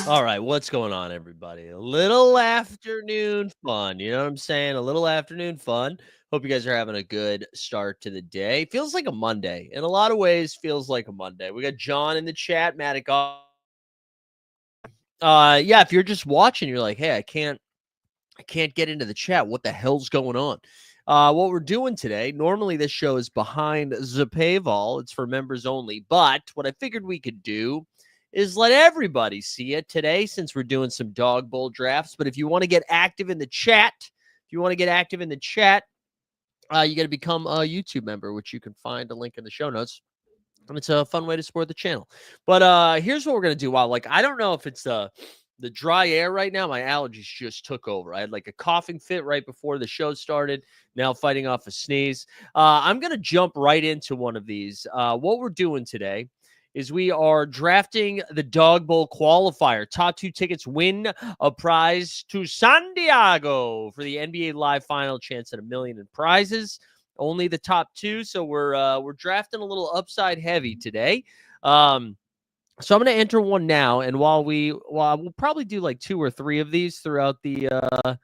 All right, what's going on, everybody? A little afternoon fun. You know what I'm saying? A little afternoon fun. Hope you guys are having a good start to the day. Feels like a Monday. In a lot of ways, feels like a Monday. We got John in the chat, Matic. Yeah, if you're just watching, you're like, hey, I can't get into the chat. What the hell's going on? What we're doing today, normally this show is behind the paywall. It's for members only. But what I figured we could do is let everybody see it today since we're doing some Dawg Bowl drafts. But if you want to get active in the chat, you got to become a YouTube member, which you can find a link in the show notes. And it's a fun way to support the channel. But here's what we're going to do. Wow, I don't know if it's the dry air right now. My allergies just took over. I had like a coughing fit right before the show started. Now fighting off a sneeze. I'm going to jump right into one of these. What we're doing today is we are drafting the Dawg Bowl qualifier. Top 2 tickets win a prize to San Diego for the NBA Live Final. Chance at $1 million in prizes. Only the top 2, so we're drafting a little upside heavy today. So I'm going to enter one now, and while we'll probably do like 2 or 3 of these throughout the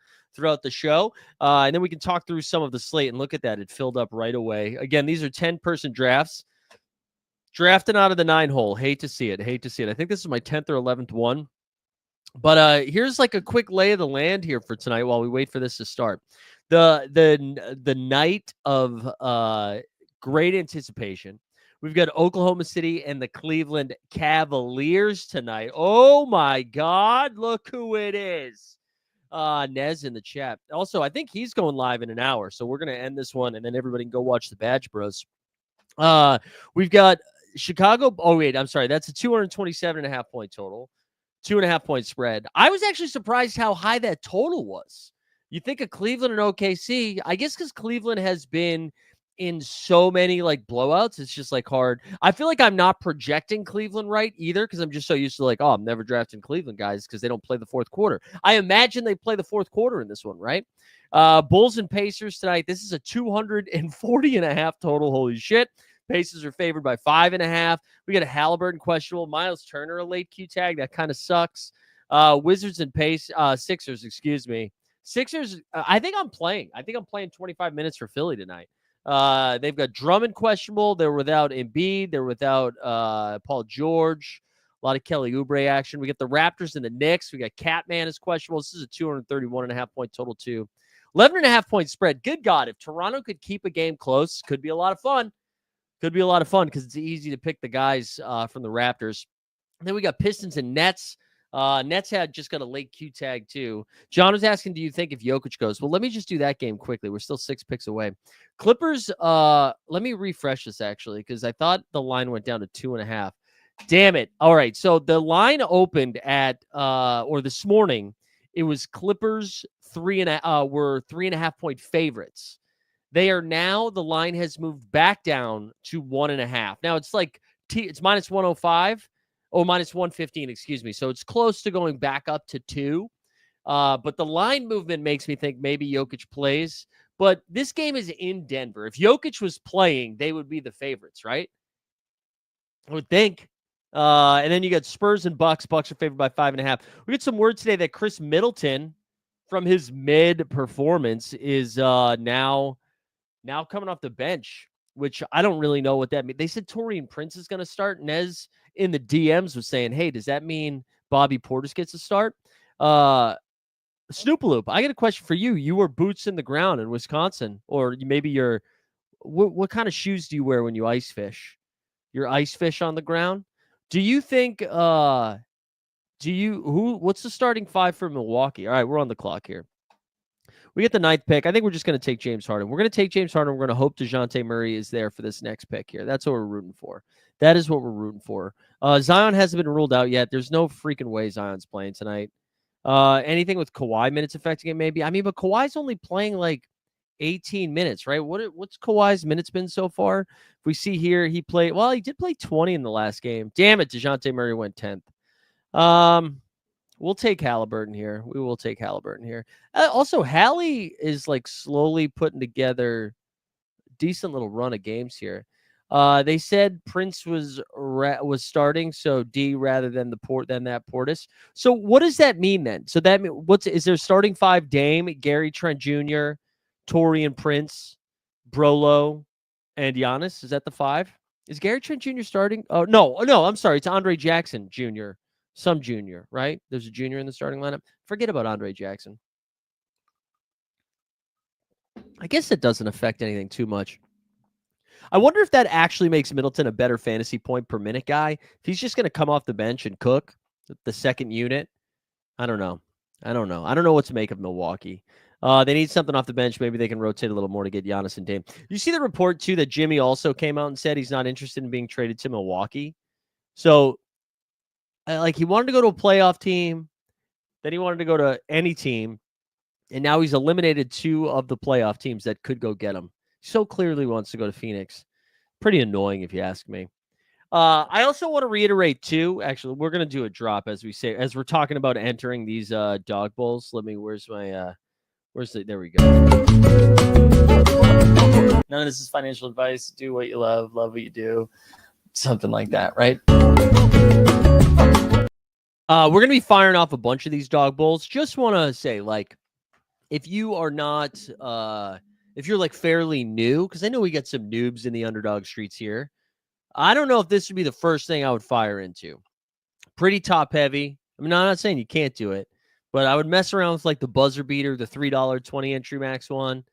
show, and then we can talk through some of the slate. And look at that, it filled up right away. Again, these are 10-person drafts, drafting out of the 9-hole. Hate to see it. I think this is my 10th or 11th one. But here's like a quick lay of the land here for tonight while we wait for this to start. The night of great anticipation. We've got Oklahoma City and the Cleveland Cavaliers tonight. Oh my God, look who it is. Nez in the chat. Also, I think he's going live in an hour, so we're gonna end this one and then everybody can go watch the Badge Bros. We've got Chicago. Oh wait, I'm sorry. That's a 227.5 point total. 2.5 point spread. I was actually surprised how high that total was. You think of Cleveland and OKC, I guess because Cleveland has been in so many like blowouts, it's just like hard. I feel like I'm not projecting Cleveland right either because I'm just so used to like, oh, I'm never drafting Cleveland guys because they don't play the fourth quarter. I imagine they play the fourth quarter in this one, right? Bulls and Pacers tonight. This is a 240.5 total. Holy shit. Pacers are favored by 5.5. We got a Halliburton questionable. Miles Turner a late Q tag. That kind of sucks. Wizards and Sixers, excuse me. Sixers, I think I'm playing 25 minutes for Philly tonight. They've got Drummond questionable. They're without Embiid. They're without Paul George. A lot of Kelly Oubre action. We got the Raptors and the Knicks. We got Catman is questionable. This is a 231.5 point total too. 11.5 point spread. Good God, if Toronto could keep a game close, could be a lot of fun. Because it's easy to pick the guys from the Raptors. And then we got Pistons and Nets. Nets had just got a late Q tag too. John was asking, do you think if Jokic goes? Well, let me just do that game quickly. We're still 6 picks away. Clippers, let me refresh this actually, because I thought the line went down to 2.5. Damn it. All right. So the line opened at or this morning, it was Clippers were 3.5 point favorites. They are now, the line has moved back down to 1.5. Now it's like it's minus 105. Oh, minus 115, excuse me. So it's close to going back up to 2. But the line movement makes me think maybe Jokic plays. But this game is in Denver. If Jokic was playing, they would be the favorites, right? I would think. And then you got Spurs and Bucks. Bucks are favored by 5.5. We get some word today that Chris Middleton, from his mid performance, is now coming off the bench, which I don't really know what that means. They said Taurean Prince is going to start. Nez in the DMs was saying, hey, does that mean Bobby Portis gets a start? Snoopaloop, I got a question for you. You were boots in the ground in Wisconsin, or maybe what kind of shoes do you wear when you ice fish? Your ice fish on the ground? Do you think, what's the starting 5 for Milwaukee? All right, we're on the clock here. We get the 9th pick. I think we're just going to take James Harden. We're going to take James Harden. We're going to hope DeJounte Murray is there for this next pick here. That's what we're rooting for. That is what we're rooting for. Zion hasn't been ruled out yet. There's no freaking way Zion's playing tonight. Anything with Kawhi minutes affecting it, maybe. I mean, but Kawhi's only playing like 18 minutes, right? What's Kawhi's minutes been so far? If we see here, he did play 20 in the last game. Damn it, DeJounte Murray went 10th. We'll take Halliburton here. We will take Halliburton here. Also, Hallie is like slowly putting together a decent little run of games here. They said Prince was starting, so D rather than that Portis. So what does that mean then? So that is there starting 5 Dame, Gary Trent Jr., Torian Prince, Brolo, and Giannis? Is that the 5? Is Gary Trent Jr. starting? Oh no, I'm sorry. It's Andre Jackson Jr. Some junior, right? There's a junior in the starting lineup. Forget about Andre Jackson. I guess it doesn't affect anything too much. I wonder if that actually makes Middleton a better fantasy point per minute guy. If he's just going to come off the bench and cook the second unit, I don't know. I don't know what to make of Milwaukee. They need something off the bench. Maybe they can rotate a little more to get Giannis and Dame. You see the report, too, that Jimmy also came out and said he's not interested in being traded to Milwaukee. So, he wanted to go to a playoff team. Then he wanted to go to any team. And now he's eliminated 2 of the playoff teams that could go get him. So clearly wants to go to Phoenix. Pretty annoying, if you ask me. I also want to reiterate, too. Actually, we're going to do a drop, as we're talking about entering these Dawg Bowls. Where's there we go. None of this is financial advice. Do what you love what you do. Something like that, right? We're going to be firing off a bunch of these Dawg Bowls. Just want to say, if you are not, if you're fairly new, because I know we got some noobs in the Underdog streets here. I don't know if this would be the first thing I would fire into. Pretty top heavy. I mean, I'm not saying you can't do it, but I would mess around with the buzzer beater, the $3 20 entry max one,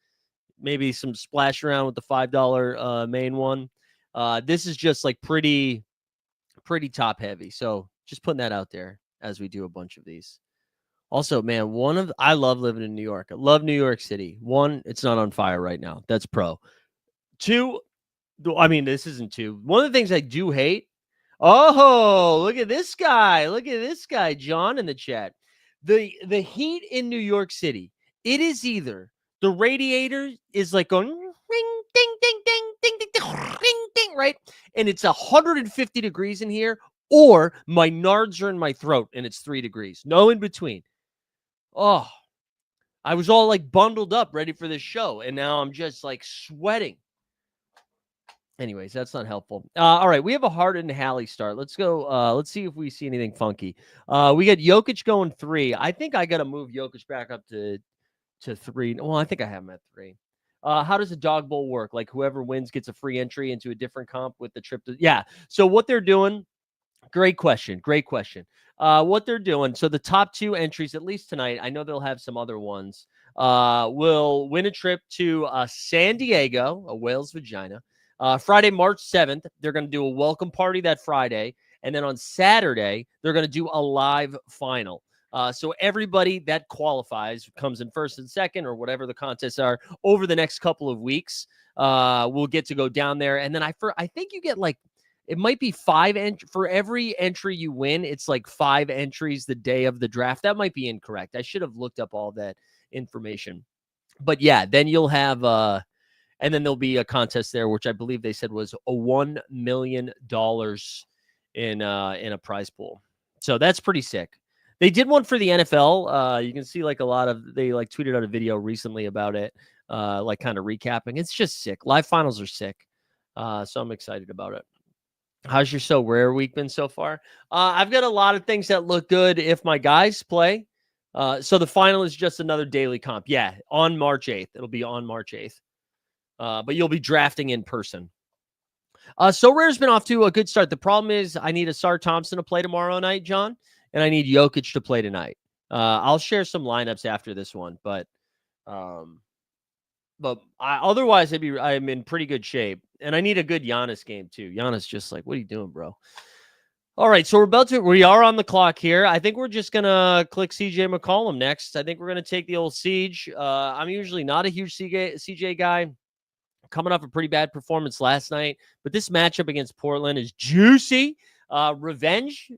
maybe some splash around with the $5 main one. This is just pretty top heavy. So just putting that out there as we do a bunch of these. Also, man, I love living in New York. I love New York City. 1, it's not on fire right now. That's pro. 2, I mean, this isn't 2. One of the things I do hate. Oh, look at this guy. Look at this guy, John, in the chat. The heat in New York City. It is either the radiator is going ring, ding, ding, ding, ding, ding, ding, ding, ding, right? And it's 150 degrees in here, or my nards are in my throat and it's 3 degrees. No in between. Oh, I was all bundled up, ready for this show, and now I'm just sweating. Anyways, that's not helpful. All right, we have a Harden and Hallie start. Let's go. Let's see if we see anything funky. We got Jokic going 3. I think I got to move Jokic back up to 3. Well, I think I have him at 3. How does a Dawg Bowl work? Whoever wins gets a free entry into a different comp with the trip to. Yeah. So what they're doing. Great question. What they're doing. So the top 2 entries, at least tonight, I know they'll have some other ones, will win a trip to San Diego, a whale's vagina. Friday, March 7th, they're going to do a welcome party that Friday. And then on Saturday, they're going to do a live final. So everybody that qualifies, comes in first and second or whatever the contests are over the next couple of weeks, will get to go down there. And then I think you get it might be 5 for every entry you win. It's 5 entries the day of the draft. That might be incorrect. I should have looked up all that information. But yeah, then you'll have and then there'll be a contest there, which I believe they said was a $1 million in a prize pool. So that's pretty sick. They did one for the NFL. You can see they tweeted out a video recently about it, kind of recapping. It's just sick. Live finals are sick. So I'm excited about it. How's your SORARE week been so far? I've got a lot of things that look good if my guys play. So the final is just another daily comp. Yeah, on March 8th. It'll be on March 8th. But you'll be drafting in person. SORARE's been off to a good start. The problem is I need Asar Thompson to play tomorrow night, John, and I need Jokic to play tonight. I'll share some lineups after this one, but otherwise I'm in pretty good shape. And I need a good Giannis game too. Giannis just what are you doing, bro? All right, so we are on the clock here. I think we're just going to click CJ McCollum next. I think we're going to take the old Siege. I'm usually not a huge CJ guy. Coming off a pretty bad performance last night, but this matchup against Portland is juicy. Revenge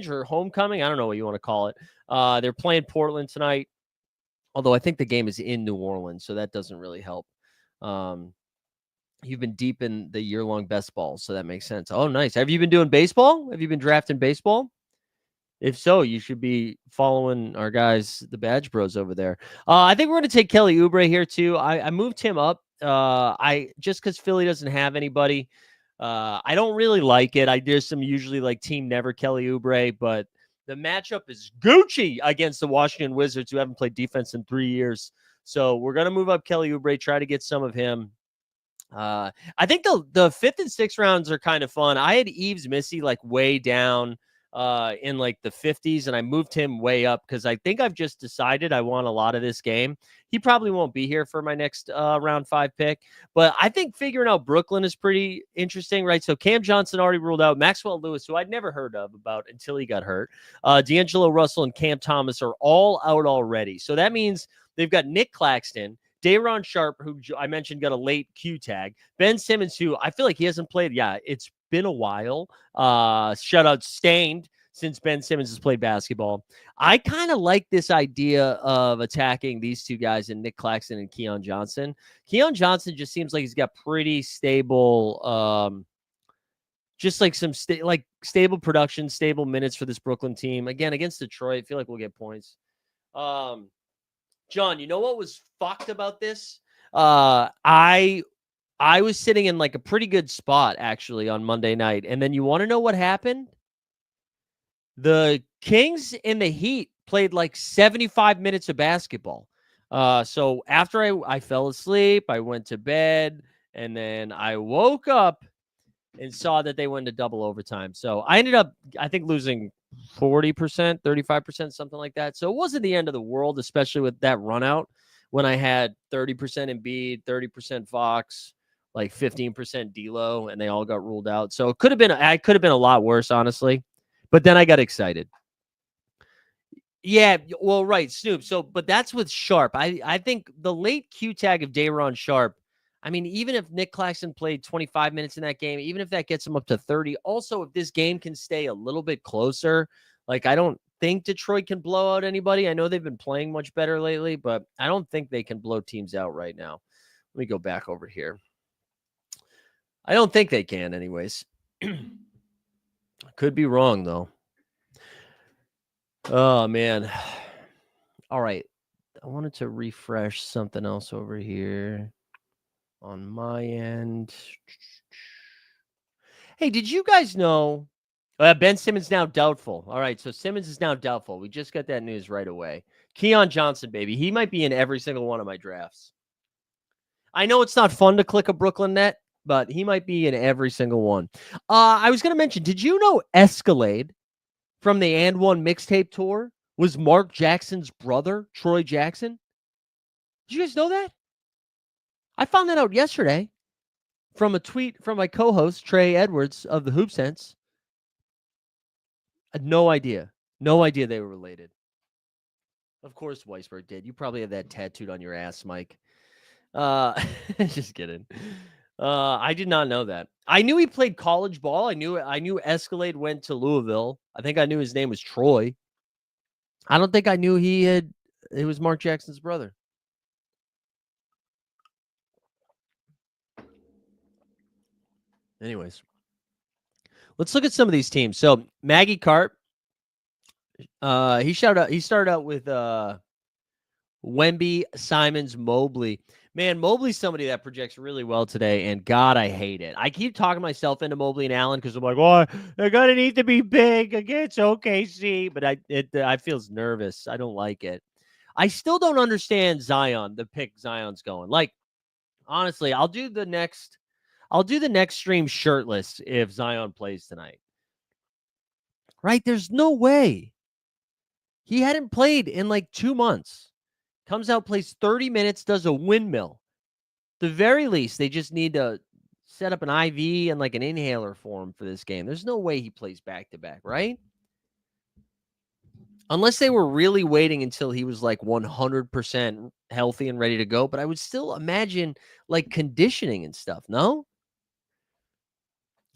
or homecoming. I don't know what you want to call it. They're playing Portland tonight. Although I think the game is in New Orleans, so that doesn't really help. You've been deep in the year-long best balls, so that makes sense. Oh, nice. Have you been doing baseball? Have you been drafting baseball? If so, you should be following our guys, the Badge Bros over there. I think we're going to take Kelly Oubre here, too. I moved him up. Just because Philly doesn't have anybody. I don't really like it. I just am usually like team never Kelly Oubre, but the matchup is Gucci against the Washington Wizards, who haven't played defense in 3 years. So we're gonna move up Kelly Oubre, try to get some of him. I think the fifth and sixth rounds are kind of fun. I had Eves Missy like way down in like the 50s, and I moved him way up because I think I've just decided I want a lot of this game. He probably won't be here for my next round 5 pick, but I think figuring out Brooklyn is pretty interesting, right? So Cam Johnson already ruled out. Maxwell Lewis, who I'd never heard of about until he got hurt. D'Angelo Russell and Cam Thomas are all out already. So that means they've got Nick Claxton, Day'Ron Sharpe, who I mentioned got a late Q tag. Ben Simmons, who I feel like he hasn't played. Yeah, it's been a while. Shout out Stained since Ben Simmons has played basketball. I kind of like this idea of attacking these two guys in Nick Claxton and Keon Johnson. Keon Johnson just seems like he's got pretty stable, just like some stable production, stable minutes for this Brooklyn team. Again, against Detroit, I feel like we'll get points. John, you know what was fucked about this? I was sitting in like a pretty good spot actually on Monday night, and then you want to know what happened? The Kings and the Heat played like 75 minutes of basketball. So after I fell asleep, I went to bed, and then I woke up and saw that they went to double overtime. So I ended up, I think, losing 40%, 35%, something like that. So it wasn't the end of the world, especially with that run out when I had 30% Embiid, 30% Fox, like 15% D'Lo, and they all got ruled out. So it could have been, I could have been a lot worse, honestly. But then I got excited. Yeah, well, right, Snoop. So, but that's with Sharpe. I think the late Q tag of Day'Ron Sharpe. I mean, even if Nick Claxton played 25 minutes in that game, even if that gets him up to 30, also if this game can stay a little bit closer, like I don't think Detroit can blow out anybody. I know they've been playing much better lately, but I don't think they can blow teams out right now. Let me go back over here. I don't think they can, anyways. Could be wrong though. Oh man. All right. I wanted to refresh something else over here on my end. Hey, did you guys know Ben Simmons now doubtful? All right, so Simmons is now doubtful. We just got that news right away. Keon Johnson, baby. He might be in every single one of my drafts. I know it's not fun to click a Brooklyn net, but he might be in every single one. I was going to mention, did you know Escalade from the And One mixtape tour was Mark Jackson's brother, Troy Jackson? Did you guys know that? I found that out yesterday from a tweet from my co-host, Trey Edwards of the Hoop Sense. I had no idea. No idea they were related. Of course Weisberg did. You probably have that tattooed on your ass, Mike. Just kidding. I did not know that. I knew he played college ball. I knew Escalade went to Louisville. I think I knew his name was Troy. I don't think I knew it was Mark Jackson's brother. Anyways, let's look at some of these teams. So Maggie Cart, he started out with Wemby, Simons, Mobley. Man, Mobley's somebody that projects really well today, and God, I hate it. I keep talking myself into Mobley and Allen because I'm like, oh, they're gonna need to be big against OKC, but I feels nervous. I don't like it. I still don't understand Zion, the pick Zion's going. Like, honestly, I'll do the next stream shirtless if Zion plays tonight. Right? There's no way. He hadn't played in like 2 months. Comes out, plays 30 minutes, does a windmill. The very least, they just need to set up an IV and like an inhaler for him for this game. There's no way he plays back-to-back, right? Unless they were really waiting until he was like 100% healthy and ready to go. But I would still imagine like conditioning and stuff, no?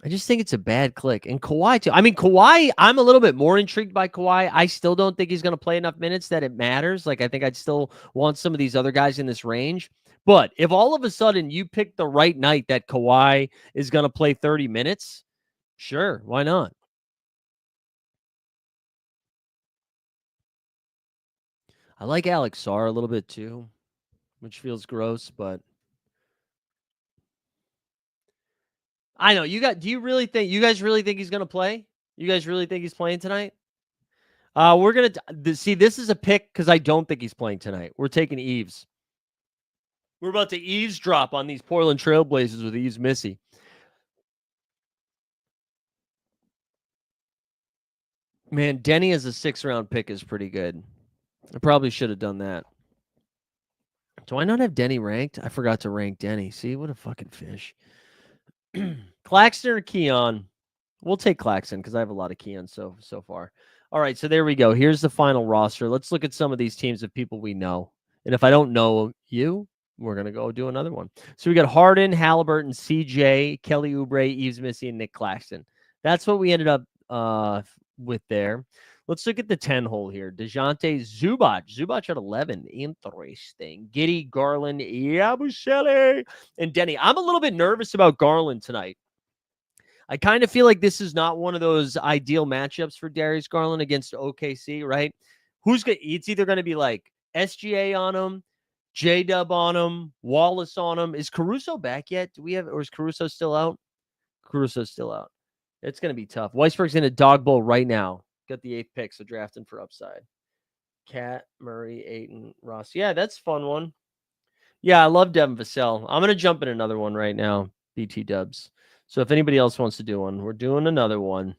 I just think it's a bad click. And Kawhi, too. I mean, Kawhi, I'm a little bit more intrigued by Kawhi. I still don't think he's going to play enough minutes that it matters. Like, I think I'd still want some of these other guys in this range. But if all of a sudden you pick the right night that Kawhi is going to play 30 minutes, sure, why not? I like Alex Sarr a little bit too, which feels gross, but I know you got. Do you really think you guys really think he's going to play? You guys really think he's playing tonight? We're gonna see. This is a pick because I don't think he's playing tonight. We're taking Eves. We're about to eavesdrop on these Portland Trailblazers with Eves Missy. Man, Denny as a 6th-round pick is pretty good. I probably should have done that. Do I not have Denny ranked? I forgot to rank Denny. See, what a fucking fish. Claxton or Keon? We'll take Claxton because I have a lot of Keon so far. All right, so there we go. Here's the final roster. Let's look at some of these teams of people we know. And if I don't know you, we're going to go do another one. So we got Harden, Halliburton, CJ, Kelly Oubre, Eves Missy, and Nick Claxton. That's what we ended up with there. Let's look at the 10 hole here. DeJounte Zubac. Zubac at 11. Interesting. Giddy, Garland, Yabusele, and Denny. I'm a little bit nervous about Garland tonight. I kind of feel like this is not one of those ideal matchups for Darius Garland against OKC, right? It's either going to be like SGA on him, J-Dub on him, Wallace on him. Is Caruso back yet? Or is Caruso still out? Caruso's still out. It's going to be tough. Weisberg's in a Dawg Bowl right now. Got the 8th pick, so drafting for upside. Cat, Murray, Ayton, Ross. Yeah, that's a fun one. Yeah, I love Devin Vassell. I'm going to jump in another one right now, BT Dubs. So if anybody else wants to do one, we're doing another one.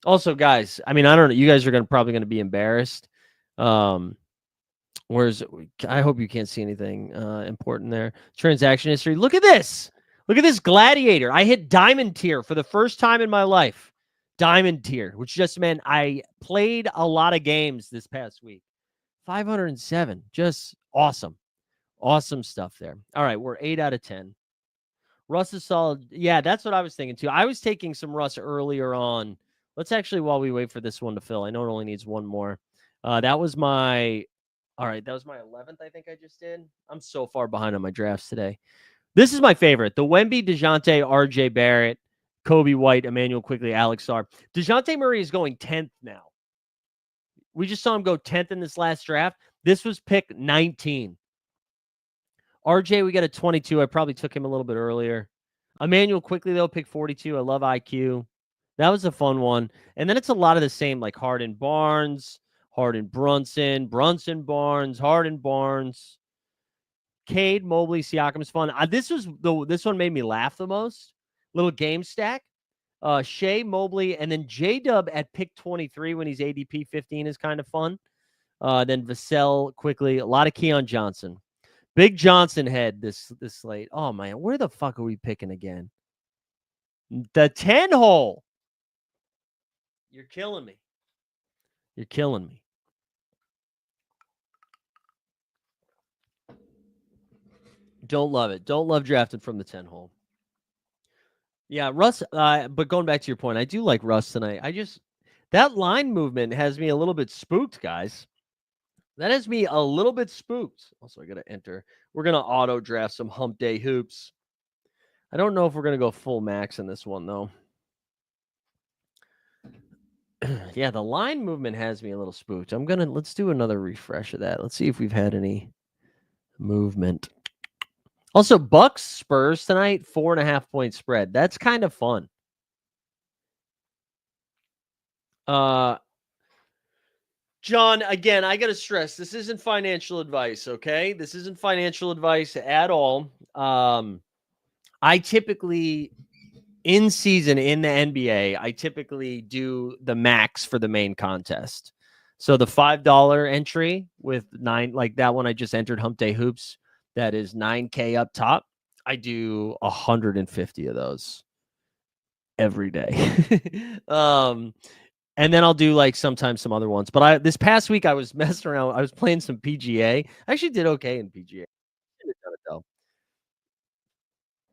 Also, guys, I mean, I don't know. You guys are probably going to be embarrassed. Whereas I hope you can't see anything important there. Transaction history. Look at this. Look at this Gladiator. I hit Diamond tier for the first time in my life. Diamond tier, which just meant I played a lot of games this past week. 507. Just awesome. Awesome stuff there. All right, we're 8 out of 10. Russ is solid. Yeah, that's what I was thinking too. I was taking some Russ earlier on. Let's actually, while we wait for this one to fill, I know it only needs one more. That was my 11th, I think I just did. I'm so far behind on my drafts today. This is my favorite. The Wemby, DeJounte, RJ Barrett, Kobe White, Emmanuel Quickly, Alex Sarr. DeJounte Murray is going 10th now. We just saw him go 10th in this last draft. This was pick 19. RJ, we got a 22. I probably took him a little bit earlier. Emmanuel Quickly, though, pick 42. I love IQ. That was a fun one. And then it's a lot of the same, like Harden Barnes, Harden Brunson, Brunson Barnes, Harden Barnes. Cade, Mobley, Siakam's fun. This one made me laugh the most. Little game stack. Shea, Mobley, and then J-Dub at pick 23 when he's ADP 15 is kind of fun. Then Vassell quickly. A lot of Keon Johnson. Big Johnson head this slate. Oh, man. Where the fuck are we picking again? The 10 hole. You're killing me. You're killing me. Don't love it. Don't love drafting from the 10 hole. Yeah, Russ, but going back to your point, I do like Russ tonight. That line movement has me a little bit spooked, guys. That has me a little bit spooked. Also, I got to enter. We're going to auto draft some hump day hoops. I don't know if we're going to go full max in this one, though. Yeah, the line movement has me a little spooked. Let's do another refresh of that. Let's see if we've had any movement. Also, Bucks Spurs tonight, 4.5 point spread. That's kind of fun. John, again, I got to stress, this isn't financial advice, okay? This isn't financial advice at all. I typically, in season in the NBA, I typically do the max for the main contest. So the $5 entry with 9, like that one I just entered, Hump Day Hoops, that is $9K up top. I do 150 of those every day. And then I'll do like sometimes some other ones. But this past week I was messing around. I was playing some PGA. I actually did okay in PGA.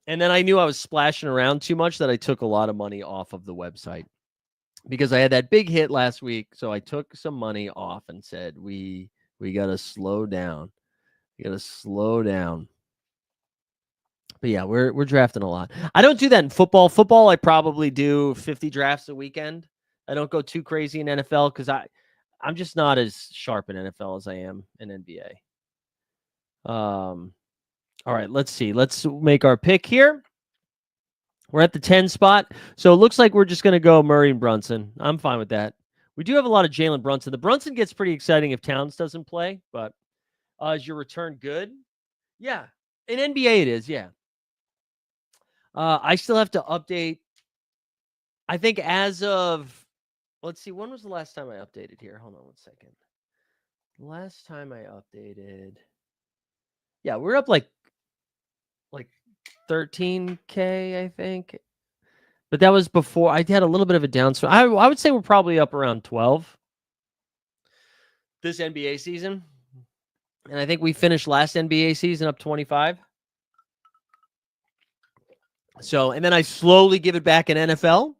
And then I knew I was splashing around too much that I took a lot of money off of the website because I had that big hit last week. So I took some money off and said, we got to slow down. We got to slow down. But yeah, we're drafting a lot. I don't do that in football. Football, I probably do 50 drafts a weekend. I don't go too crazy in NFL because I'm just not as sharp in NFL as I am in NBA. All right, let's see. Let's make our pick here. We're at the 10 spot. So it looks like we're just going to go Murray and Brunson. I'm fine with that. We do have a lot of Jalen Brunson. The Brunson gets pretty exciting if Towns doesn't play, but is your return good? Yeah. In NBA it is, yeah. I still have to update. I think as of, let's see, when was the last time I updated here? Hold on one second. Last time I updated. Yeah, we're up like 13K, I think. But that was before I had a little bit of a downswing. I would say we're probably up around 12 this NBA season. And I think we finished last NBA season up 25. So, and then I slowly give it back in NFL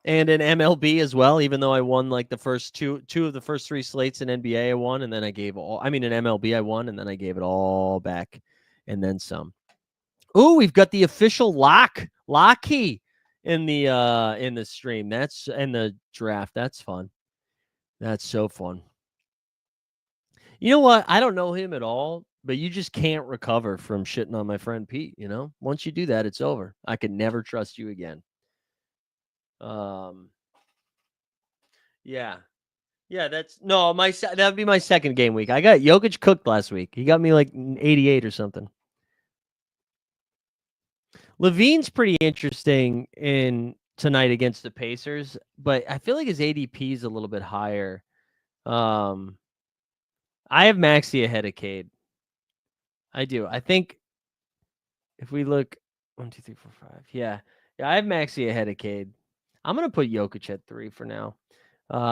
and in MLB as well, even though I won like the first two of the first three slates in NBA I won, and then I gave in MLB I won, and then I gave it all back and then some. Ooh, we've got the official Locky in the stream. That's in the draft. That's fun. That's so fun. You know what? I don't know him at all, but you just can't recover from shitting on my friend Pete, you know? Once you do that, it's over. I could never trust you again. Yeah. Yeah, that would be my second game week. I got Jokic cooked last week. He got me like 88 or something. Levine's pretty interesting in tonight against the Pacers, but I feel like his ADP is a little bit higher. I have Maxey ahead of Cade. I do. I think if we look 1, 2, 3, 4, 5. Yeah, I have Maxey ahead of Cade. I'm gonna put Jokic at 3 for now.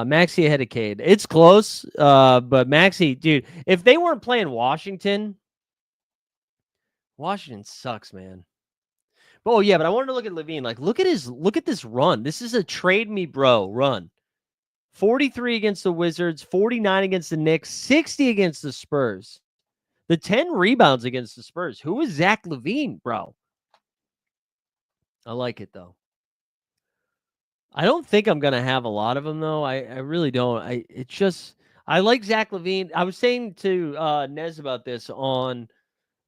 Maxey ahead of Cade. It's close, but Maxey, dude, if they weren't playing Washington sucks, man. Oh yeah, but I wanted to look at Levine. Like, look at this run. This is a trade me, bro, run. 43 against the Wizards, 49 against the Knicks, 60 against the Spurs. The 10 rebounds against the Spurs. Who is Zach LaVine, bro? I like it, though. I don't think I'm going to have a lot of them, though. I really don't. I like Zach LaVine. I was saying to Nez about this it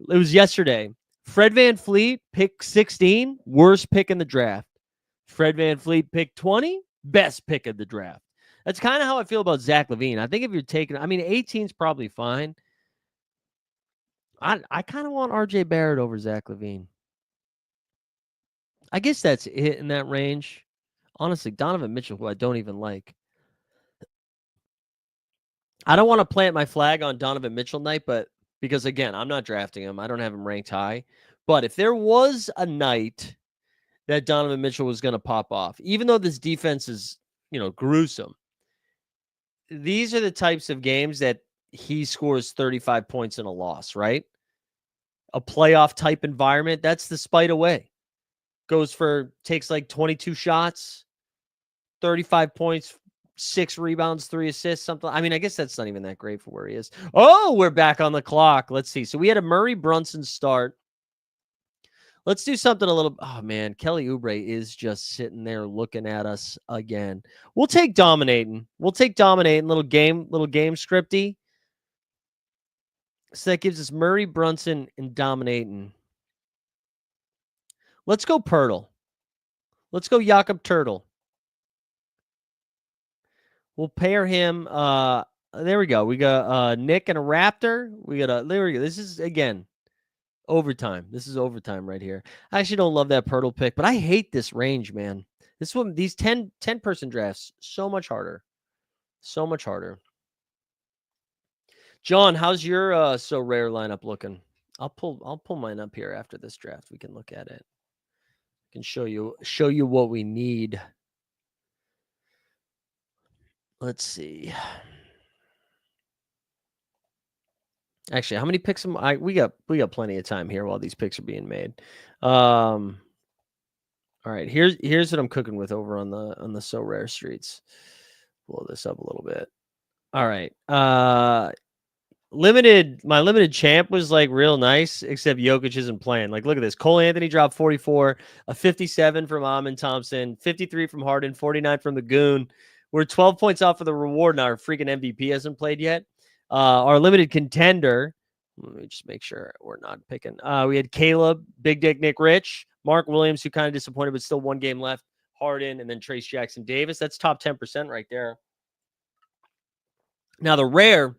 was yesterday. Fred VanVleet, pick 16, worst pick in the draft. Fred VanVleet, pick 20, best pick of the draft. That's kind of how I feel about Zach LaVine. I think if you're taking, 18 is probably fine. I kind of want RJ Barrett over Zach LaVine. I guess that's it in that range. Honestly, Donovan Mitchell, who I don't even like. I don't want to plant my flag on Donovan Mitchell night, but because again, I'm not drafting him. I don't have him ranked high. But if there was a night that Donovan Mitchell was going to pop off, even though this defense is, gruesome, these are the types of games that he scores 35 points in a loss, right? A playoff type environment. That's the spite away. Takes like 22 shots, 35 points, 6 rebounds, 3 assists, something. I guess that's not even that great for where he is. Oh, we're back on the clock. Let's see. So we had a Murray Brunson start. Let's do something a little. Oh man, Kelly Oubre is just sitting there looking at us again. We'll take dominating. Little game scripty. So that gives us Murray, Brunson, and dominating. Let's go Pirtle. Let's go Jakob Turtle. We'll pair him. There we go. We got Nick and a Raptor. There we go. This is again overtime. This is overtime right here. I actually don't love that Pirtle pick, but I hate this range, man. These 10 person drafts, so much harder. So much harder. John, how's your SORARE lineup looking? I'll pull mine up here after this draft. We can look at it. I can show you what we need. Let's see. Actually, how many picks we got plenty of time here while these picks are being made. All right, here's what I'm cooking with over on the SORARE streets. Blow this up a little bit. All right. My limited champ was like real nice, except Jokic isn't playing. Like, look at this. Cole Anthony dropped 44, a 57 from Amin Thompson, 53 from Harden, 49 from the Goon. We're 12 points off of the reward, and our freaking MVP hasn't played yet. Our limited contender, let me just make sure we're not picking. We had Caleb, Big Dick Nick Rich, Mark Williams, who kind of disappointed, but still 1 game left. Harden, and then Trace Jackson Davis. That's top 10% right there. Now, the rare.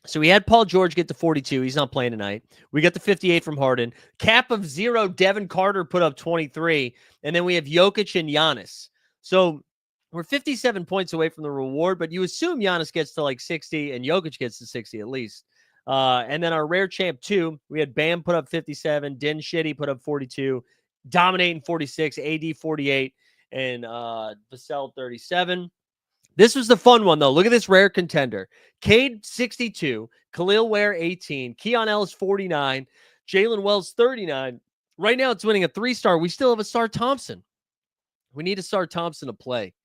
So we had Paul George get to 42. He's not playing tonight. We got the 58 from Harden. Cap of 0, Devin Carter put up 23. And then we have Jokic and Giannis. So we're 57 points away from the reward, but you assume Giannis gets to like 60 and Jokic gets to 60 at least. And then our rare champ 2, we had Bam put up 57. Din Shitty put up 42. Dominating 46. AD 48. And Vassell 37. This was the fun one, though. Look at this rare contender. Cade, 62. Khalil Ware, 18. Keon Ellis, 49. Jalen Wells, 39. Right now, it's winning a 3-star. We still have a Star Thompson. We need a Star Thompson to play.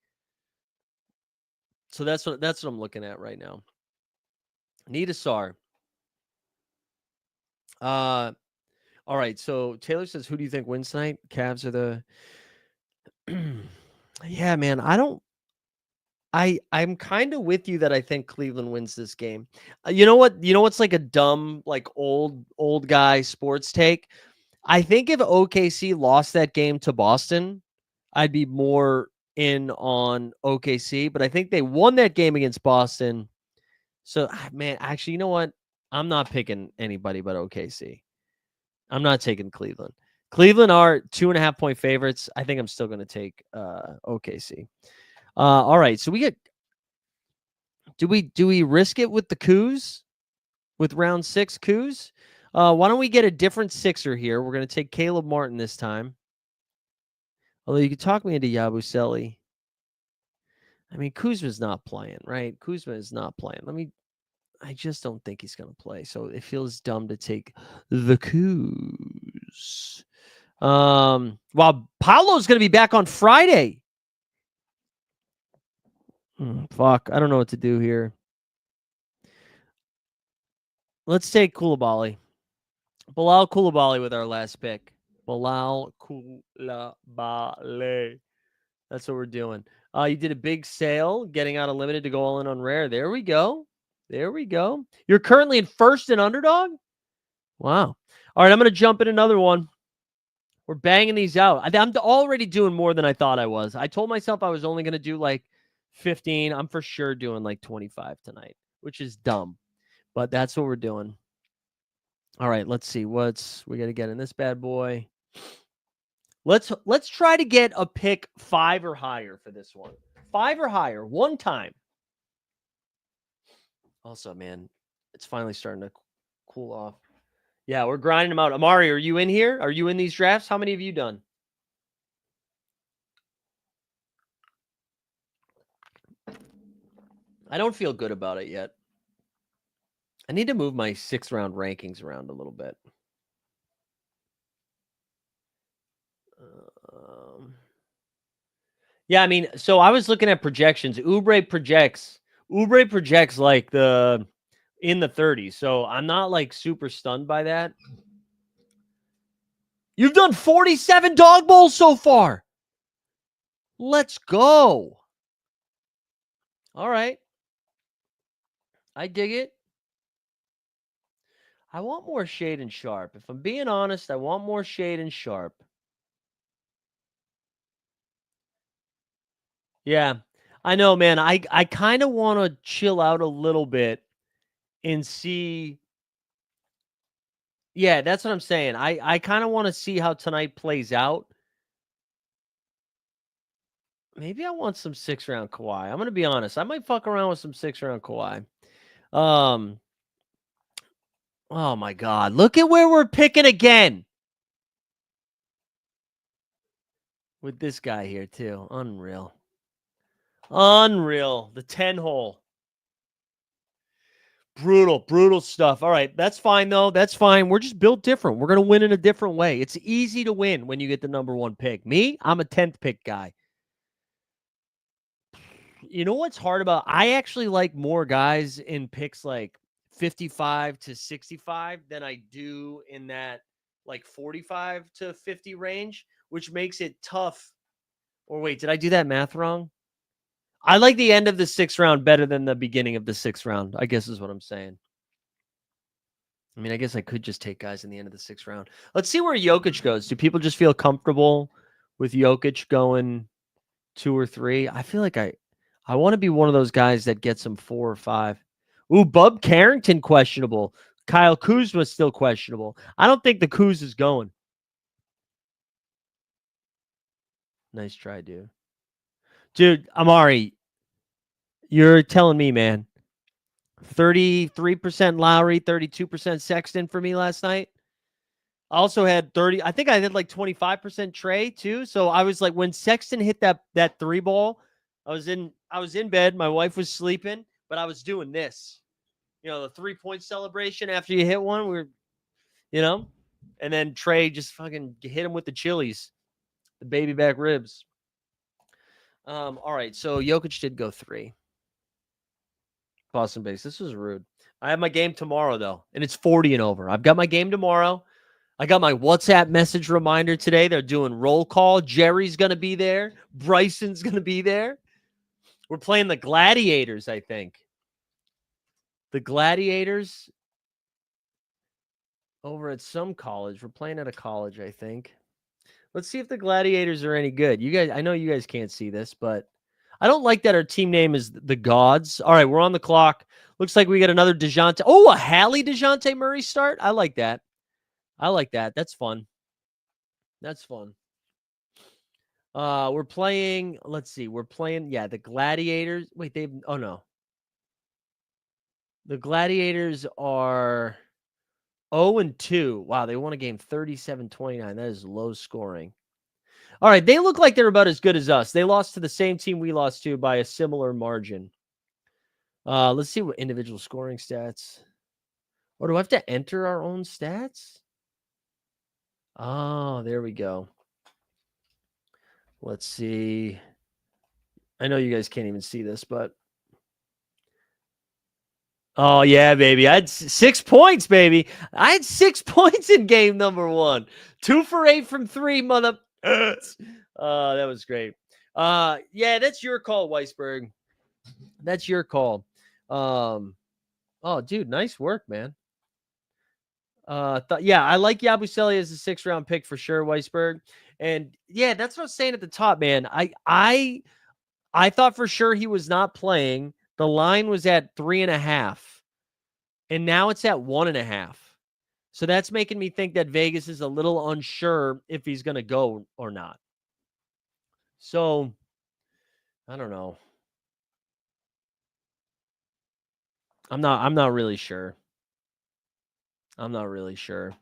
So that's what I'm looking at right now. Need a Star. All right, so Taylor says, who do you think wins tonight? Cavs are the... Yeah, man, I'm kind of with you that I think Cleveland wins this game. You know what? You know what's like a dumb, like old guy sports take? I think if OKC lost that game to Boston, I'd be more in on OKC. But I think they won that game against Boston. So, man, actually, you know what? I'm not picking anybody but OKC. I'm not taking Cleveland. Cleveland are 2.5-point favorites. I think I'm still going to take OKC. All right, so we get. Do we risk it with the coups, with round 6 coups? Why don't we get a different Sixer here? We're going to take Caleb Martin this time. Although you could talk me into Yabusele. I mean, Kuzma's not playing, right? Kuzma is not playing. I just don't think he's going to play. So it feels dumb to take the coups. While Paolo's going to be back on Friday. Fuck, I don't know what to do here. Let's take Koulibaly. Bilal Koulibaly with our last pick. Bilal Koulibaly. That's what we're doing. You did a big sale, getting out of limited to go all in on rare. There we go. There we go. You're currently in first in Underdog? Wow. All right, I'm going to jump in another one. We're banging these out. I'm already doing more than I thought I was. I told myself I was only going to do like 15. I'm for sure doing like 25 tonight, which is dumb. But that's what we're doing. All right, let's see. We got to get in this bad boy. Let's try to get a pick 5 or higher for this one. 5 or higher, one time. Also, man, it's finally starting to cool off. Yeah, we're grinding them out. Amari, are you in here? Are you in these drafts? How many have you done? I don't feel good about it yet. I need to move my 6th round rankings around a little bit. Yeah, I mean, so I was looking at projections. Oubre projects like in the 30s. So I'm not like super stunned by that. You've done 47 Dawg Bowls so far. Let's go. All right. I dig it. I want more shade and sharp. If I'm being honest, I want more shade and sharp. Yeah, I know, man. I kind of want to chill out a little bit and see. Yeah, that's what I'm saying. I kind of want to see how tonight plays out. Maybe I want some 6-round Kawhi. I'm going to be honest. I might fuck around with some 6-round Kawhi. Oh, my God. Look at where we're picking again. With this guy here, too. Unreal. Unreal. The 10 hole. Brutal stuff. All right. That's fine, though. That's fine. We're just built different. We're going to win in a different way. It's easy to win when you get the number 1 pick. Me, I'm a 10th pick guy. You know what's hard about? I actually like more guys in picks like 55 to 65 than I do in that like 45 to 50 range, which makes it tough. Or wait, did I do that math wrong? I like the end of the 6th round better than the beginning of the 6th round, I guess is what I'm saying. I mean, I guess I could just take guys in the end of the 6th round. Let's see where Jokic goes. Do people just feel comfortable with Jokic going 2 or 3? I feel like I want to be one of those guys that gets him 4 or 5. Ooh, Bub Carrington questionable. Kyle Kuzma still questionable. I don't think the Kuz is going. Nice try, dude. Dude, Amari, you're telling me, man. 33% Lowry, 32% Sexton for me last night. I also had 30. I think I had like 25% Trey too. So I was like, when Sexton hit that 3 ball, I was in bed. My wife was sleeping, but I was doing this. You know, the 3-point celebration after you hit one. And then Trey just fucking hit him with the chilies, the baby back ribs. All right, so Jokic did go 3. Boston base. This was rude. I have my game tomorrow though, and it's 40 and over. I've got my game tomorrow. I got my WhatsApp message reminder today. They're doing roll call. Jerry's going to be there. Bryson's going to be there. We're playing the Gladiators, I think. The Gladiators over at some college. We're playing at a college, I think. Let's see if the Gladiators are any good. You guys, I know you guys can't see this, but I don't like that our team name is the Gods. All right, we're on the clock. Looks like we got another DeJounte. Oh, a Hallie DeJounte Murray start. I like that. That's fun. That's fun. We're playing, let's see. We're playing, the Gladiators. Wait, no. The Gladiators are 0-2. Wow, they won a game 37-29. That is low scoring. All right, they look like they're about as good as us. They lost to the same team we lost to by a similar margin. Let's see what individual scoring stats. Or do I have to enter our own stats? Oh, there we go. Let's see. I know you guys can't even see this, but oh yeah, baby. I had 6 points, baby. I had 6 points in game number 1. 2 for 8 from 3, mother. That was great. Yeah, that's your call, Weisberg. That's your call. Oh, dude, nice work, man. I like Yabusele as a 6th round pick for sure, Weisberg. And yeah, that's what I was saying at the top, man. I thought for sure he was not playing. The line was at 3.5, and now it's at 1.5. So that's making me think that Vegas is a little unsure if he's going to go or not. So I don't know. I'm not really sure. I'm not really sure.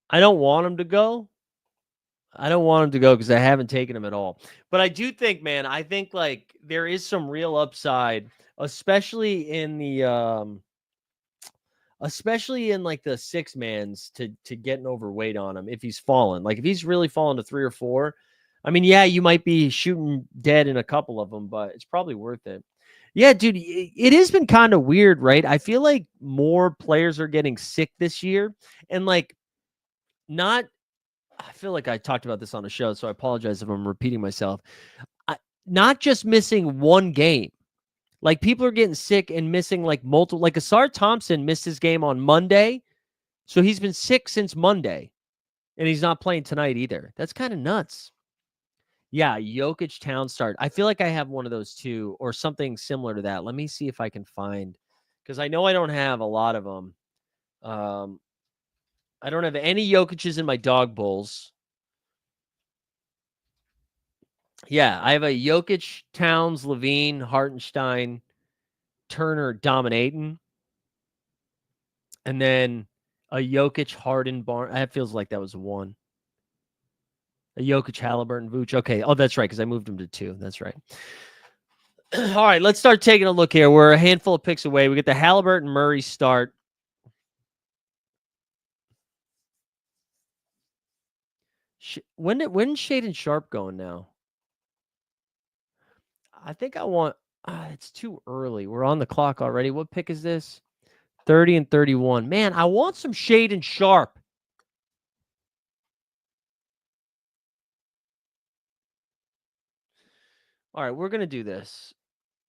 I don't want him to go. I don't want him to go because I haven't taken him at all. But I do think, man, I think like there is some real upside, especially in like the 6-mans to getting overweight on him if he's fallen. Like if he's really fallen to 3 or 4, I mean, yeah, you might be shooting dead in a couple of them, but it's probably worth it. Yeah, dude, it has been kind of weird, right? I feel like more players are getting sick this year, and like not. I feel like I talked about this on the show, so I apologize if I'm repeating myself. Not just missing one game. Like people are getting sick and missing like multiple. Like Asar Thompson missed his game on Monday, so he's been sick since Monday, and he's not playing tonight either. That's kind of nuts. Yeah, Jokic Town start. I feel like I have one of those too, or something similar to that. Let me see if I can find, because I know I don't have a lot of them. I don't have any Jokic's in my dog bowls. Yeah, I have a Jokic, Towns, Levine, Hartenstein, Turner dominating, and then a Jokic, Harden, Barnes. That feels like that was 1. A Jokic, Halliburton, Vooch. Okay. Oh, that's right, because I moved him to 2. That's right. All right, let's start taking a look here. We're a handful of picks away. We get the Halliburton Murray start. When's Shaden Sharp going now? I think I want. It's too early. We're on the clock already. What pick is this? 30 and 31. Man, I want some Shaden Sharp. All right, we're going to do this.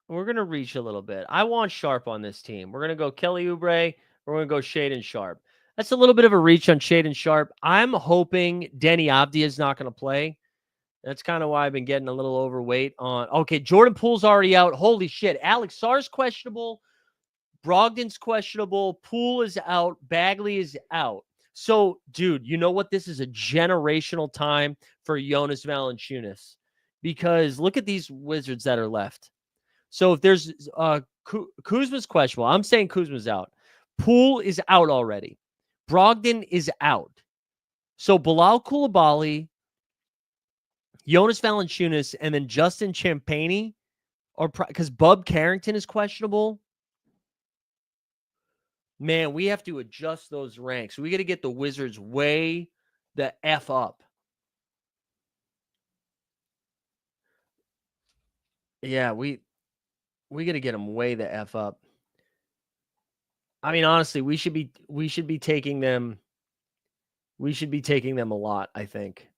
We're going to reach a little bit. I want Sharp on this team. We're going to go Kelly Oubre, We're going to go Shaden Sharp. That's a little bit of a reach on Shaden Sharp. I'm hoping Denny Avdia is not going to play. That's kind of why I've been getting a little overweight on. Okay, Jordan Poole's already out. Holy shit. Alex Sarr's questionable. Brogdon's questionable. Poole is out. Bagley is out. So, dude, you know what? This is a generational time for Jonas Valanciunas because look at these Wizards that are left. So if there's Kuzma's questionable, I'm saying Kuzma's out. Poole is out already. Brogdon is out. So Bilal Coulibaly, Jonas Valanciunas, and then Justin Champagnie, or because Bub Carrington is questionable. Man, we have to adjust those ranks. We got to get the Wizards way the F up. Yeah, we got to get them way the F up. I mean, honestly, we should be taking them. We should be taking them a lot, I think.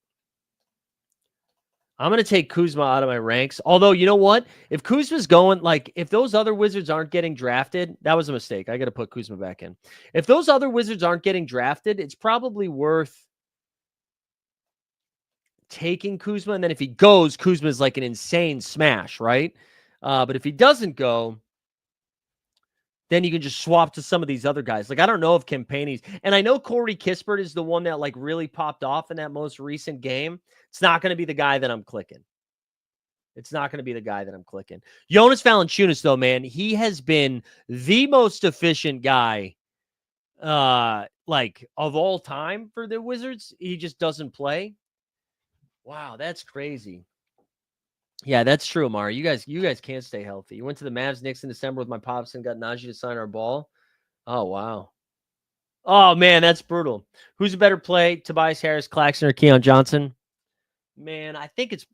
I'm going to take Kuzma out of my ranks. Although, you know what? If Kuzma's going, like, if those other Wizards aren't getting drafted, that was a mistake. I got to put Kuzma back in. If those other Wizards aren't getting drafted, it's probably worth taking Kuzma. And then if he goes, Kuzma's like an insane smash, right? But if he doesn't go, then you can just swap to some of these other guys. Like, I don't know if Campagnie's, and I know Corey Kispert is the one that like really popped off in that most recent game. It's not going to be the guy that I'm clicking. It's not going to be the guy that I'm clicking. Jonas Valanciunas, though, man, he has been the most efficient guy, like of all time for the Wizards. He just doesn't play. Wow, that's crazy. Yeah, that's true, Amari. You guys can't stay healthy. You went to the Mavs Knicks in December with my pops and got Najee to sign our ball. Oh, wow. Oh, man, that's brutal. Who's a better play, Tobias Harris, Claxton, or Keon Johnson? Man, I think it's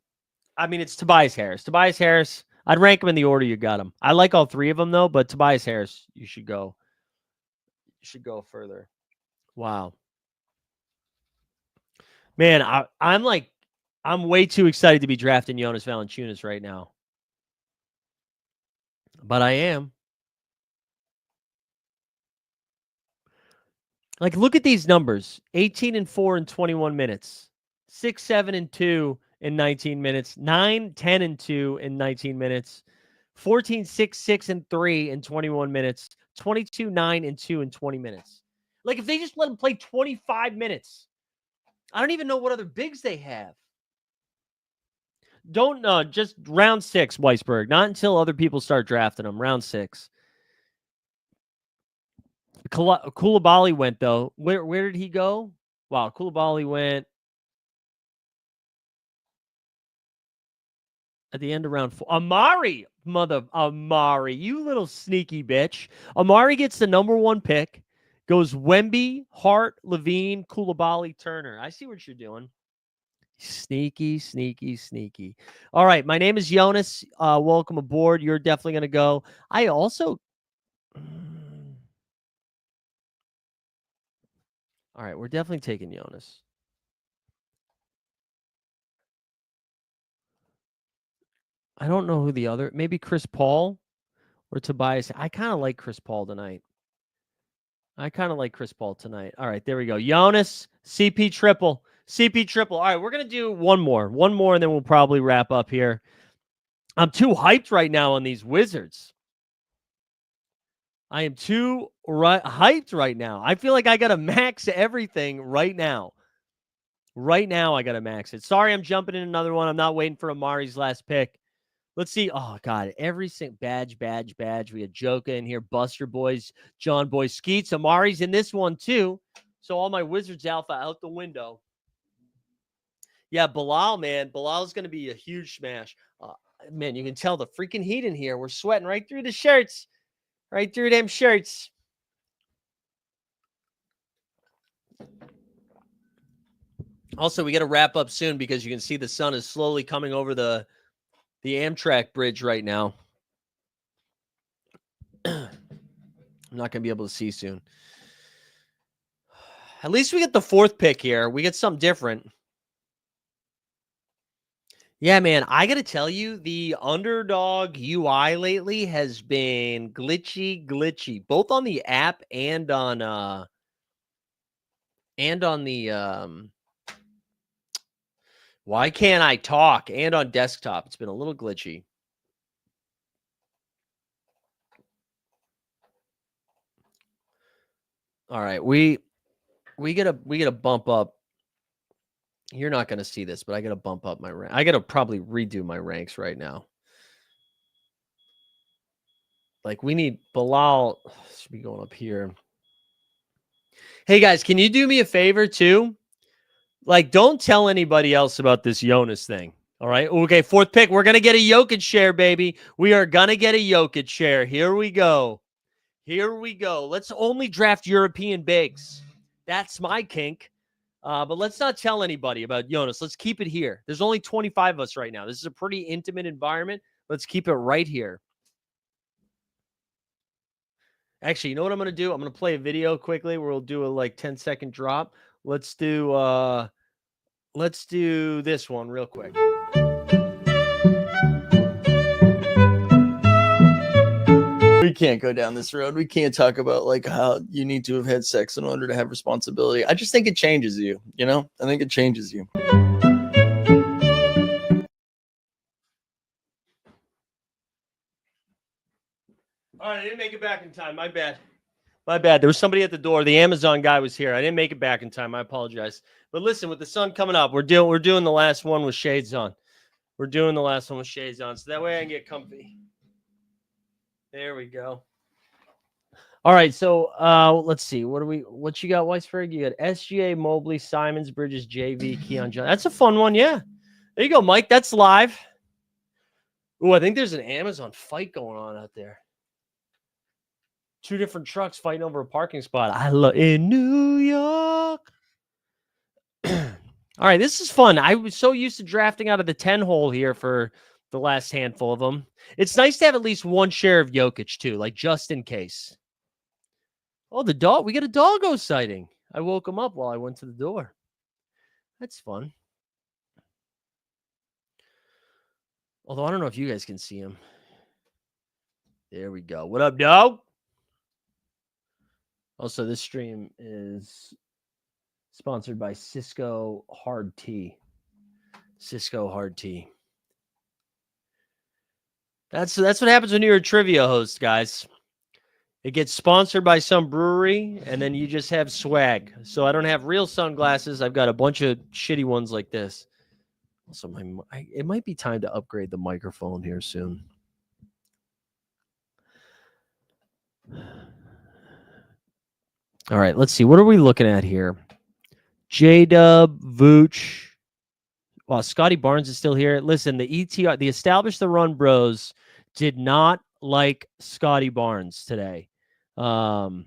Tobias Harris. Tobias Harris, I'd rank him in the order you got him. I like all three of them, though, but Tobias Harris, you should go further. Wow. Man, I'm way too excited to be drafting Jonas Valanciunas right now. But I am. Like, look at these numbers. 18-4 in 21 minutes. 6-7-2 in 19 minutes. 9-10-2 in 19 minutes. 14-6-6-3 in 21 minutes. 22-9-2 in 20 minutes. Like, if they just let him play 25 minutes, I don't even know what other bigs they have. Don't just round 6, Weisberg. Not until other people start drafting them. Round 6. Coulibaly went, though. Where did he go? Wow, Coulibaly went at the end of round 4. Amari, you little sneaky bitch. Amari gets the number 1 pick. Goes Wemby, Hart, Levine, Coulibaly, Turner. I see what you're doing. Sneaky, sneaky, sneaky. All right, my name is Jonas. Welcome aboard. You're definitely going to go. I also... All right, we're definitely taking Jonas. I don't know who the other... Maybe Chris Paul or Tobias. I kind of like Chris Paul tonight. All right, there we go. Jonas, CP triple. All right, we're going to do one more, and then we'll probably wrap up here. I'm too hyped right now on these Wizards. I am too hyped right now. I feel like I got to max everything right now. Right now, I got to max it. Sorry, I'm jumping in another one. I'm not waiting for Amari's last pick. Let's see. Oh, God. Every single badge. We had Joka in here. Buster Boys. John Boy Skeets. Amari's in this one, too. So all my Wizards alpha out the window. Yeah, Bilal, man. Bilal's going to be a huge smash. Man, you can tell the freaking heat in here. We're sweating right through the shirts. Right through them shirts. Also, we got to wrap up soon because you can see the sun is slowly coming over the Amtrak bridge right now. I'm not going to be able to see soon. At least we get the 4th pick here. We get something different. Yeah, man, I gotta tell you, the Underdog UI lately has been glitchy, both on the app and on the why can't I talk? And on desktop. It's been a little glitchy. All right, we gotta bump up. You're not gonna see this, but I gotta bump up my rank. I gotta probably redo my ranks right now. Like we need Bilal should be going up here. Hey guys, can you do me a favor too? Like, don't tell anybody else about this Jonas thing. All right. Okay, fourth pick. We're gonna get a Jokic share, baby. We are gonna get a Jokic share. Here we go. Here we go. Let's only draft European bigs. That's my kink. But let's not tell anybody about Jonas. Let's keep it here. There's only 25 of us right now. This is a pretty intimate environment. Let's keep it right here. Actually, you know what I'm going to do? I'm going to play a video quickly where we'll do a like 10-second drop. Let's do this one real quick. We can't go down this road. We can't talk about like how you need to have had sex in order to have responsibility. I just think it changes you, you know? I think it changes you. All right, I didn't make it back in time. My bad. My bad. There was somebody at the door. The Amazon guy was here. I didn't make it back in time. I apologize. But listen, with the sun coming up, we're doing the last one with shades on. We're doing the last one with shades on, so that way I can get comfy. There we go. All right, so let's see. What you got, Weisberg? You got SGA, Mobley, Simons, Bridges, JV, Keon John. That's a fun one, yeah. There you go, Mike. That's live. Ooh, I think there's an Amazon fight going on out there. Two different trucks fighting over a parking spot. I love in New York. All right, this is fun. I was so used to drafting out of the 10 hole here for the last handful of them. It's nice to have at least one share of Jokic too, like just in case. Oh, the dog. We got a doggo sighting. I woke him up while I went to the door. That's fun. Although I don't know if you guys can see him. There we go. What up, dog? Also, this stream is sponsored by Cisco Hard Tea. Cisco Hard Tea. That's what happens when you're a trivia host, guys. It gets sponsored by some brewery, and then you just have swag. So I don't have real sunglasses. I've got a bunch of shitty ones like this. Also, it might be time to upgrade the microphone here soon. All right, let's see. What are we looking at here? J-Dub, Vooch. Wow, Scotty Barnes is still here. Listen, the ETR, the Establish the Run bros, did not like Scotty Barnes today. They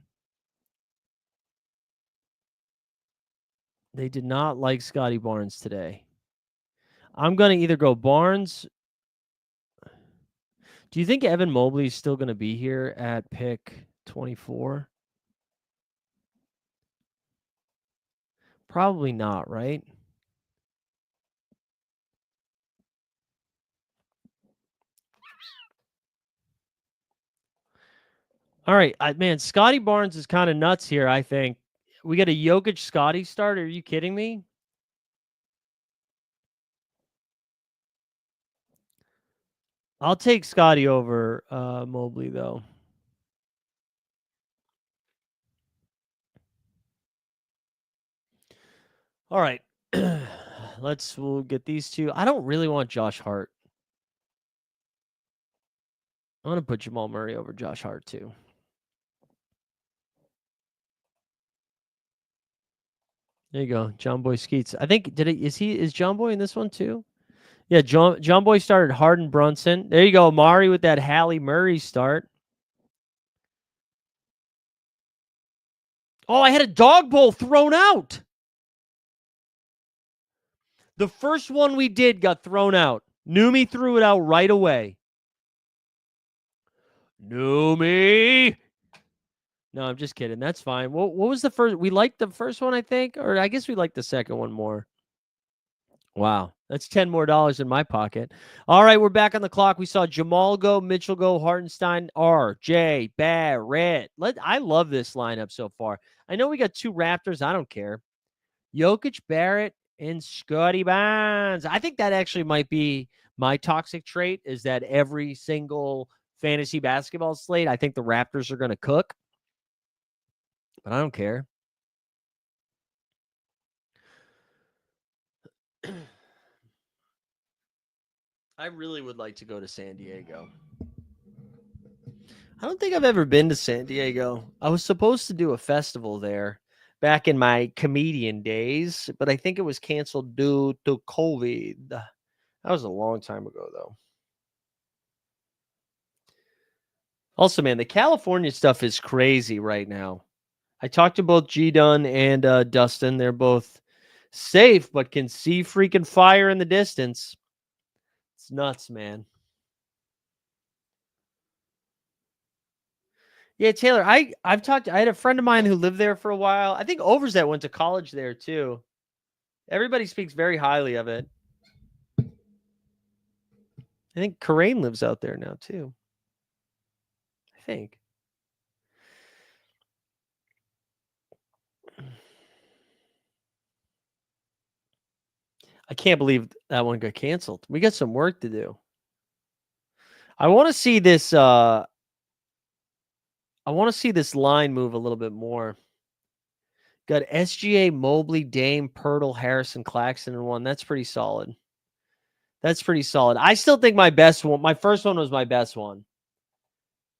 did not like Scotty Barnes today. I'm going to either go Barnes. Do you think Evan Mobley is still going to be here at pick 24? Probably not, right? All right, man, Scotty Barnes is kind of nuts here, I think. We got a Jokic Scotty start. Are you kidding me? I'll take Scotty over Mobley, though. All right. We'll get these two. I don't really want Josh Hart. I'm going to put Jamal Murray over Josh Hart, too. There you go, John Boy Skeets. I think is John Boy in this one too? Yeah, John Boy started Harden Brunson. There you go, Mari with that Hallie Murray start. Oh, I had a Dawg Bowl thrown out. The first one we did got thrown out. Numi threw it out right away. Numi. No, I'm just kidding. That's fine. What was the first? We liked the first one, I think, or I guess we liked the second one more. Wow. That's $10 more in my pocket. All right, we're back on the clock. We saw Jamal go, Mitchell go, Hartenstein, R.J. Barrett. I love this lineup so far. I know we got 2 Raptors. I don't care. Jokic, Barrett, and Scotty Barnes. I think that actually might be my toxic trait, is that every single fantasy basketball slate, I think the Raptors are going to cook. But I don't care. I really would like to go to San Diego. I don't think I've ever been to San Diego. I was supposed to do a festival there back in my comedian days, but I think it was canceled due to COVID. That was a long time ago, though. Also, man, the California stuff is crazy right now. I talked to both G Dunn and Dustin. They're both safe, but can see freaking fire in the distance. It's nuts, man. Yeah, Taylor, I've talked. I had a friend of mine who lived there for a while. I think Overzet went to college there too. Everybody speaks very highly of it. I think Karain lives out there now too. I think. I can't believe that one got canceled. We got some work to do. I want to see this. I want to see this line move a little bit more. Got SGA, Mobley, Dame, Pirtle, Harrison, Claxton in one. That's pretty solid. That's pretty solid. I still think my best one, my first one was my best one.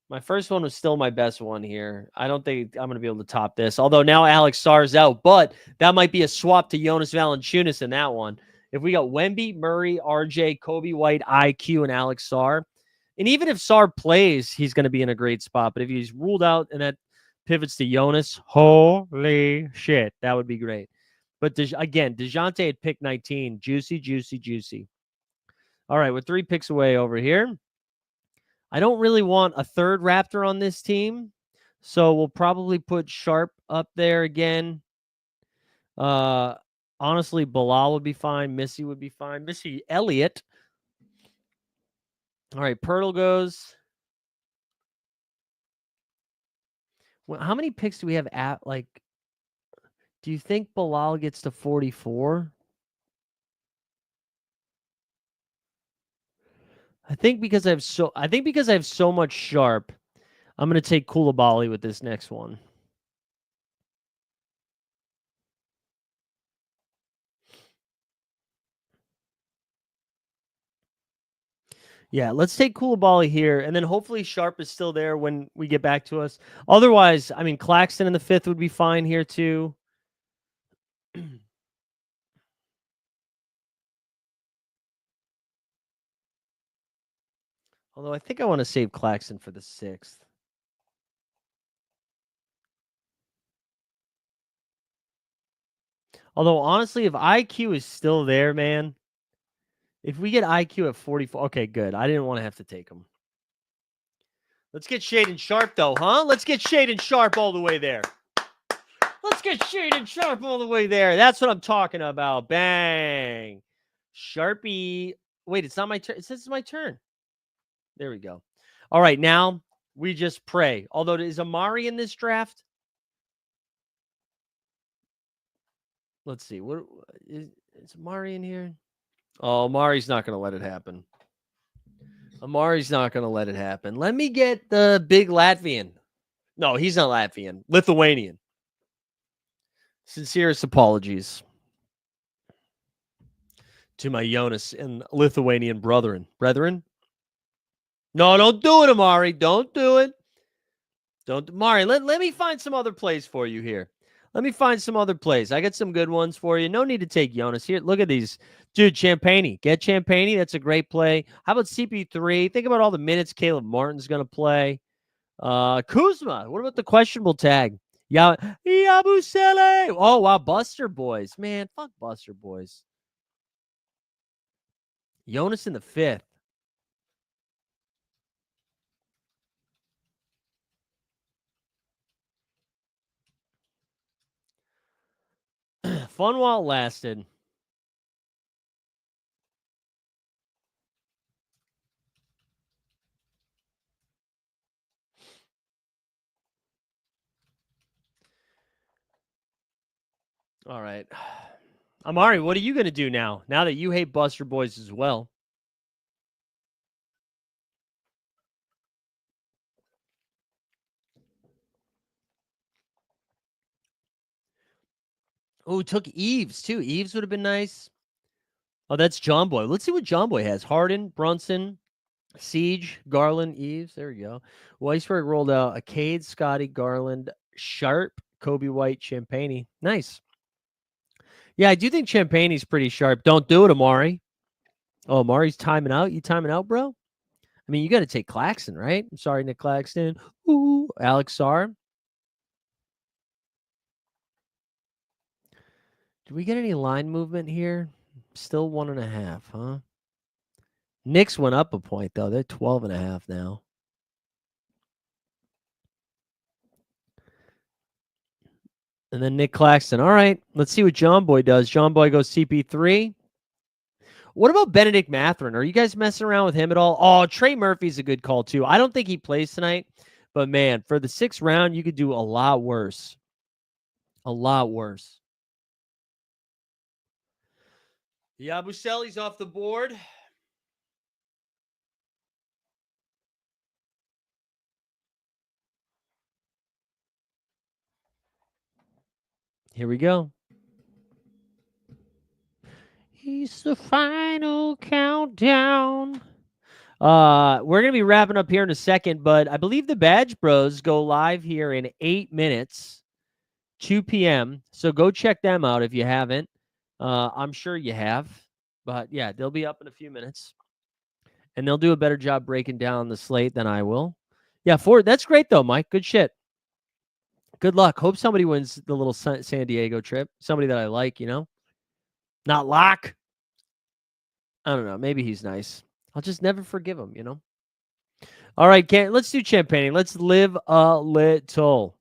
My first one was still my best one here. I don't think I'm going to be able to top this. Although now Alex Sarr's out, but that might be a swap to Jonas Valanciunas in that one. If we got Wemby, Murray, RJ, Kobe White, IQ, and Alex Sarr, and even if Sarr plays, he's going to be in a great spot. But if he's ruled out and that pivots to Jonas, holy shit, that would be great. But again, DeJounte at pick 19. Juicy, juicy, juicy. All right, we're 3 picks away over here. I don't really want a third Raptor on this team, so we'll probably put Sharp up there again. Honestly, Bilal would be fine. Missy would be fine. Missy Elliott. All right, Pirtle goes. Well, how many picks do we have at, like, do you think Bilal gets to 44? I think because I have so much Sharp, I'm going to take Koulibaly with this next one. Yeah, let's take Koulibaly here, and then hopefully Sharp is still there when we get back to us. Otherwise, I mean, Claxton in the 5th would be fine here too. Although I think I want to save Claxton for the 6th. Although, honestly, if IQ is still there, man, if we get IQ at 44, okay, good. I didn't want to have to take him. Let's get Shaden Sharp, though, huh? Let's get Shaden Sharp all the way there. Let's get Shaden Sharp all the way there. That's what I'm talking about. Bang. Sharpie. Wait, it's not my turn. It says it's my turn. There we go. All right, now we just pray. Although, is Amari in this draft? Let's see. What is Amari in here? Oh, Amari's not going to let it happen. Amari's not going to let it happen. Let me get the big Latvian. No, he's not Latvian. Lithuanian. Sincerest apologies to my Jonas and Lithuanian brethren. No, don't do it, Amari. Don't do it. Amari, let me find some other plays for you here. Let me find some other plays. I got some good ones for you. No need to take Jonas here. Look at these. Dude, Champagne. Get Champagne. That's a great play. How about CP3? Think about all the minutes Caleb Martin's going to play. Kuzma. What about the questionable tag? Yabusele. Oh, wow. Buster Boys. Man, fuck Buster Boys. Jonas in the 5th. Fun while it lasted. All right. Amari, what are you going to do now that you hate Buster Boys as well? Oh, took Eves, too. Eves would have been nice. Oh, that's John Boy. Let's see what John Boy has. Harden, Brunson, Siege, Garland, Eves. There we go. Weisberg rolled out a Cade, Scotty, Garland, Sharp, Kobe White, Champagne. Nice. Yeah, I do think Champagne's pretty sharp. Don't do it, Amari. Oh, Amari's timing out. You timing out, bro? I mean, you got to take Claxton, right? I'm sorry, Nick Claxton. Ooh, Alex Sarr. Did we get any line movement here? Still 1.5, huh? Knicks went up a point, though. They're 12.5 now. And then Nick Claxton. All right, let's see what John Boy does. John Boy goes CP3. What about Benedict Mathurin? Are you guys messing around with him at all? Oh, Trey Murphy's a good call, too. I don't think he plays tonight. But, man, for the 6th round, you could do a lot worse. A lot worse. Yabusele's off the board. Here we go. It's the final countdown. We're going to be wrapping up here in a second, but I believe the Badge Bros go live here in 8 minutes, 2 p.m. So go check them out if you haven't. I'm sure you have, but yeah, they'll be up in a few minutes, and they'll do a better job breaking down the slate than I will. Yeah, that's great though, Mike. Good shit. Good luck. Hope somebody wins the little San Diego trip. Somebody that I like, Not Locke. I don't know. Maybe he's nice. I'll just never forgive him. All right, let's do Champagne. Let's live a little.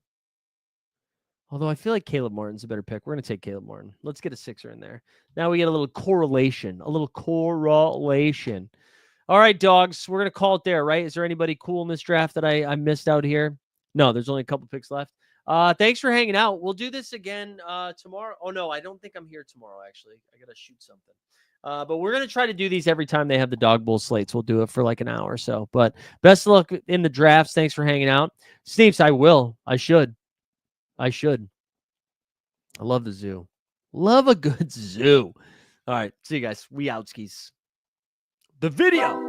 Although I feel like Caleb Martin's a better pick. We're going to take Caleb Martin. Let's get a 6er in there. Now we get a little correlation. All right, dogs. We're going to call it there, right? Is there anybody cool in this draft that I missed out here? No, there's only a couple picks left. Thanks for hanging out. We'll do this again tomorrow. Oh, no, I don't think I'm here tomorrow, actually. I got to shoot something. But we're going to try to do these every time they have the Dawg Bowl slates. We'll do it for like an hour or so. But best of luck in the drafts. Thanks for hanging out. Sneeps, I will. I should. I love the zoo. Love a good zoo. All right. See you guys. We outskis. The video.